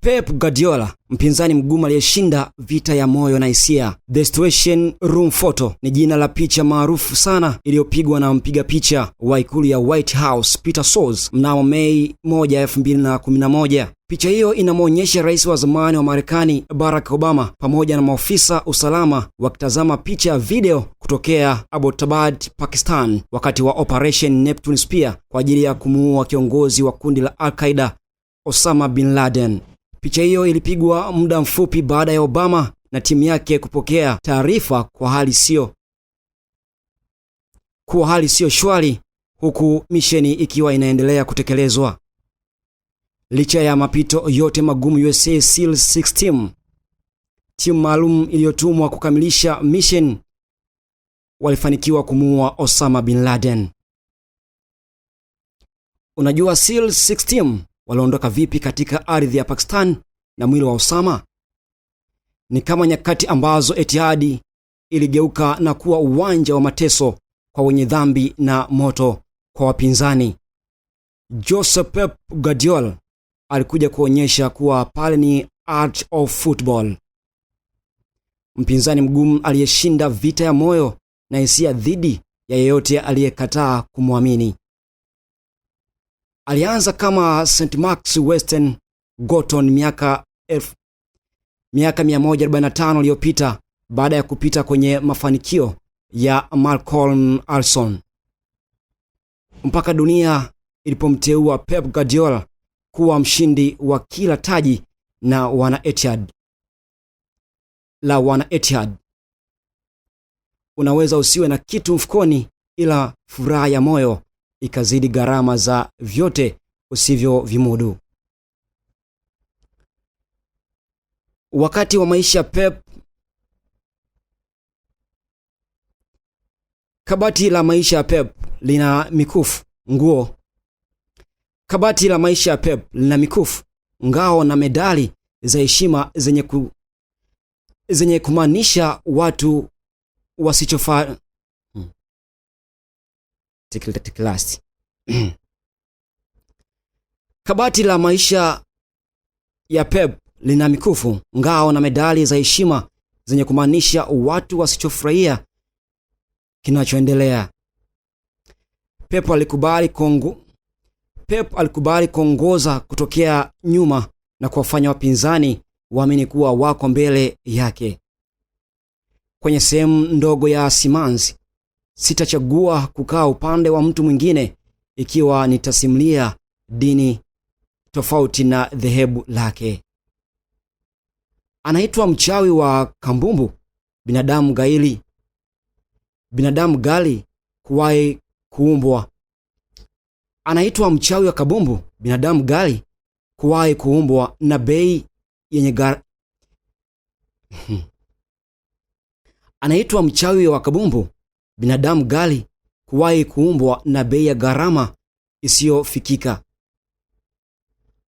Pep Guardiola, mpinzani mgumu aliyeshinda vita ya moyo na hisia. The Situation Room Photo ni jina la picha maarufu sana iliyopigwa na mpiga picha wa ikulu ya White House Peter Soles mnamo Mei 1, 2011. Picha hiyo inamwonyesha rais wa zamani wa Marekani Barack Obama pamoja na maofisa usalama wakitazama picha ya video kutokea Abbottabad, Pakistan wakati wa Operation Neptune Spear kwa ajili ya kumuua kiongozi wa kundi la Al-Qaeda Osama bin Laden. Picha hiyo ilipigwa muda mfupi baada ya Obama na timu yake kupokea taarifa kwa hali sio shwari, huku misheni ikiwa inaendelea kutekelezwa. Licha ya mapito yote magumu, USA SEALs 6 team, timu maalum iliyotumwa kukamilisha mission, walifanikiwa kumuua Osama bin Laden. Unajua SEALs 6 team waliondoka vipi katika ardhi ya Pakistan na mwili wa Osama? Ni kama nyakati ambazo Etihad iligeuka na kuwa uwanja wa mateso kwa wenye dhambi na moto kwa wapinzani. Joseph Pep Guardiola alikuja kuonyesha kuwa pale ni art of football. Mpinzani mgumu aliyeshinda vita ya moyo na hisia dhidi ya yeyote aliyekataa kumwamini. Alianza kama St. Mark's Western Gorton miaka 145 iliyopita baada ya kupita kwenye mafanikio ya Malcolm Alson, mpaka dunia ilipomteua Pep Guardiola kuwa mshindi wa kila taji na wana Etihad. Unaweza usiwe na kitu mfukoni, ila furaha ya moyo ikazidi gharama za vyote usivyovimudu. Wakati wa maisha Pep, kabati la maisha ya Pep lina mikufu, nguo. Kabati la maisha ya Pep lina mikufu, ngao na medali za heshima zenye kumaanisha watu wasichofaa. Kabati la maisha ya Pep lina mikufu, ngao na medali za heshima zenye kumaanisha watu wasichofurahia kinachoendelea. Pep alikubali kuongoza kutokea nyuma na kuwafanya wapinzani waamini kuwa wako mbele yake. Kwenye sehemu ndogo ya simanzi, sitachagua kukaa upande wa mtu mwingine ikiwa nitasimulia dini tofauti na dhehebu lake. Anaitwa mchawi wa Kabumbu, binadamu gali kuwahi kuumbwa. Anaitwa mchawi wa Kabumbu, binadamu gali kuwahi kuumbwa na bei yenye Anaitwa mchawi wa Kabumbu, binadamu gali kuwahi kuumbwa na bei ya gharama isiyofikika.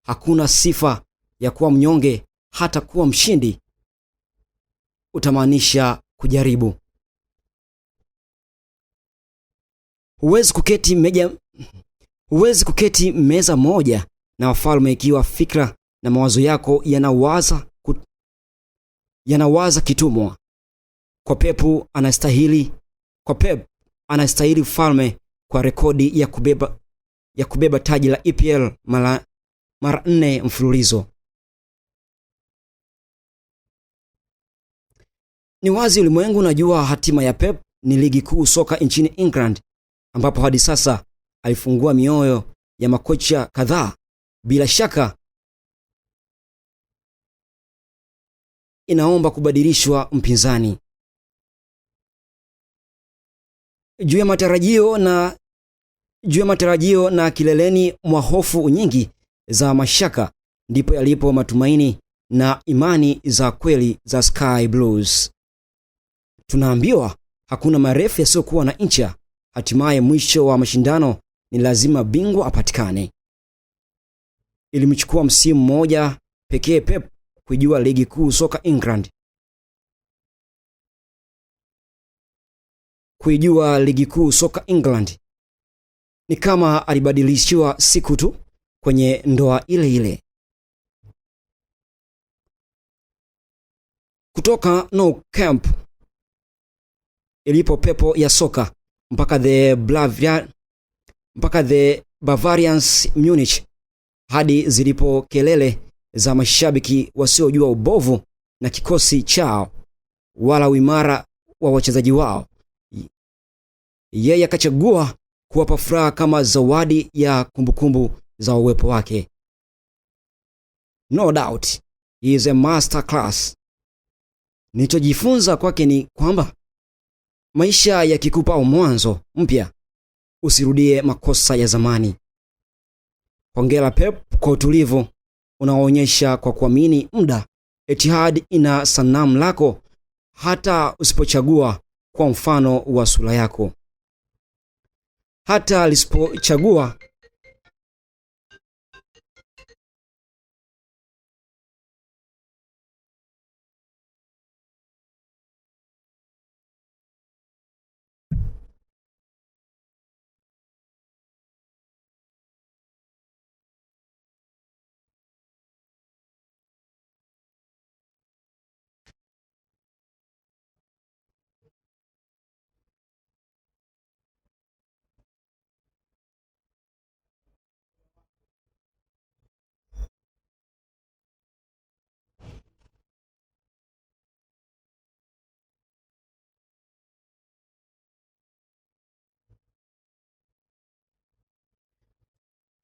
Hakuna sifa ya kuwa mnyonge, hata kuwa mshindi utamaanisha kujaribu. Huwezi kuketi meza moja na wafalme ikiwa fikra na mawazo yako yanawaza kitumwa. Kwa Pep anastahili falme kwa rekodi ya kubeba taji la EPL mara 4 mfululizo. Ni wazi ulimwengu unajua hatima ya Pep ni ligi kuu soka nchini England, ambapo hadi sasa alifungua mioyo ya makocha kadhaa. Bila shaka inaomba kubadilishwa mpinzani. Juu ya matarajio na kileleni mwa hofu nyingi za mashaka, ndipo yalipo matumaini na imani za kweli za Sky Blues. Tunaambiwa hakuna marefu yasiyokuwa na ncha. Hatimaye mwisho wa mashindano ni lazima bingwa apatikane. Ilimchukua msimu mmoja pekee Pep kujua ligi kuu soka England. Kuijua ligi kuu soka England ni kama alibadilishiwa siku tu kwenye ndoa ile ile. kutoka Nou Camp ilipo pepo ya soka mpaka the Bavarians Munich, hadi zilipo kelele za mashabiki wasiojua ubovu na kikosi chao wala uimara wa wachezaji wao. Yeye akachagua kuwapa furaha kama zawadi ya kumbukumbu za uwepo wake. No doubt he is a master class. Nilichojifunza kwake ni kwamba maisha yakikupa mwanzo mpya, usirudie makosa ya zamani. Hongera Pep kwa utulivu unaoonyesha kwa kuamini muda. Etihad ina sanamu lako hata usipochagua kwa mfano wa sura yako. Hata lisipochagua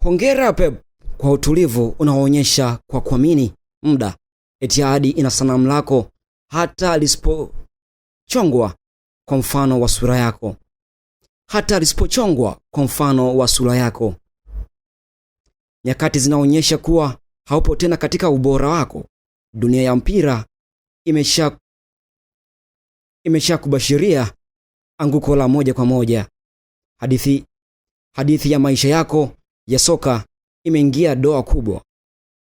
Hongera Pep kwa utulivu unaoonyesha kwa kuamini muda. Etihad ina sanamu lako hata lisipochongwa kwa mfano wa sura yako. Hata lisipochongwa kwa mfano wa sura yako. Nyakati zinaonyesha kuwa haupo tena katika ubora wako. Dunia ya mpira imesha kubashiria anguko la moja kwa moja. Hadithi ya maisha yako ya soka imeingia doa kubwa.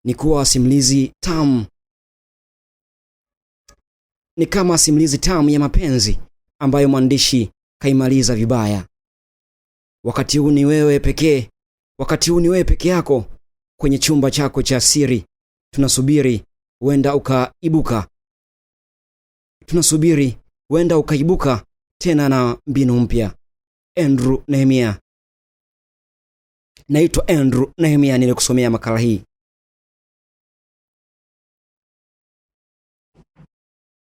Ni kama simulizi tamu ya mapenzi ambayo mwandishi kaimaliza vibaya. Wakati huu ni wewe peke yako kwenye chumba chako cha siri. Tunasubiri huenda ukaibuka tena na mbinu mpya. Andrew Nehemia. Naitwa Andrew Nehemia, nilikusomea makala hii.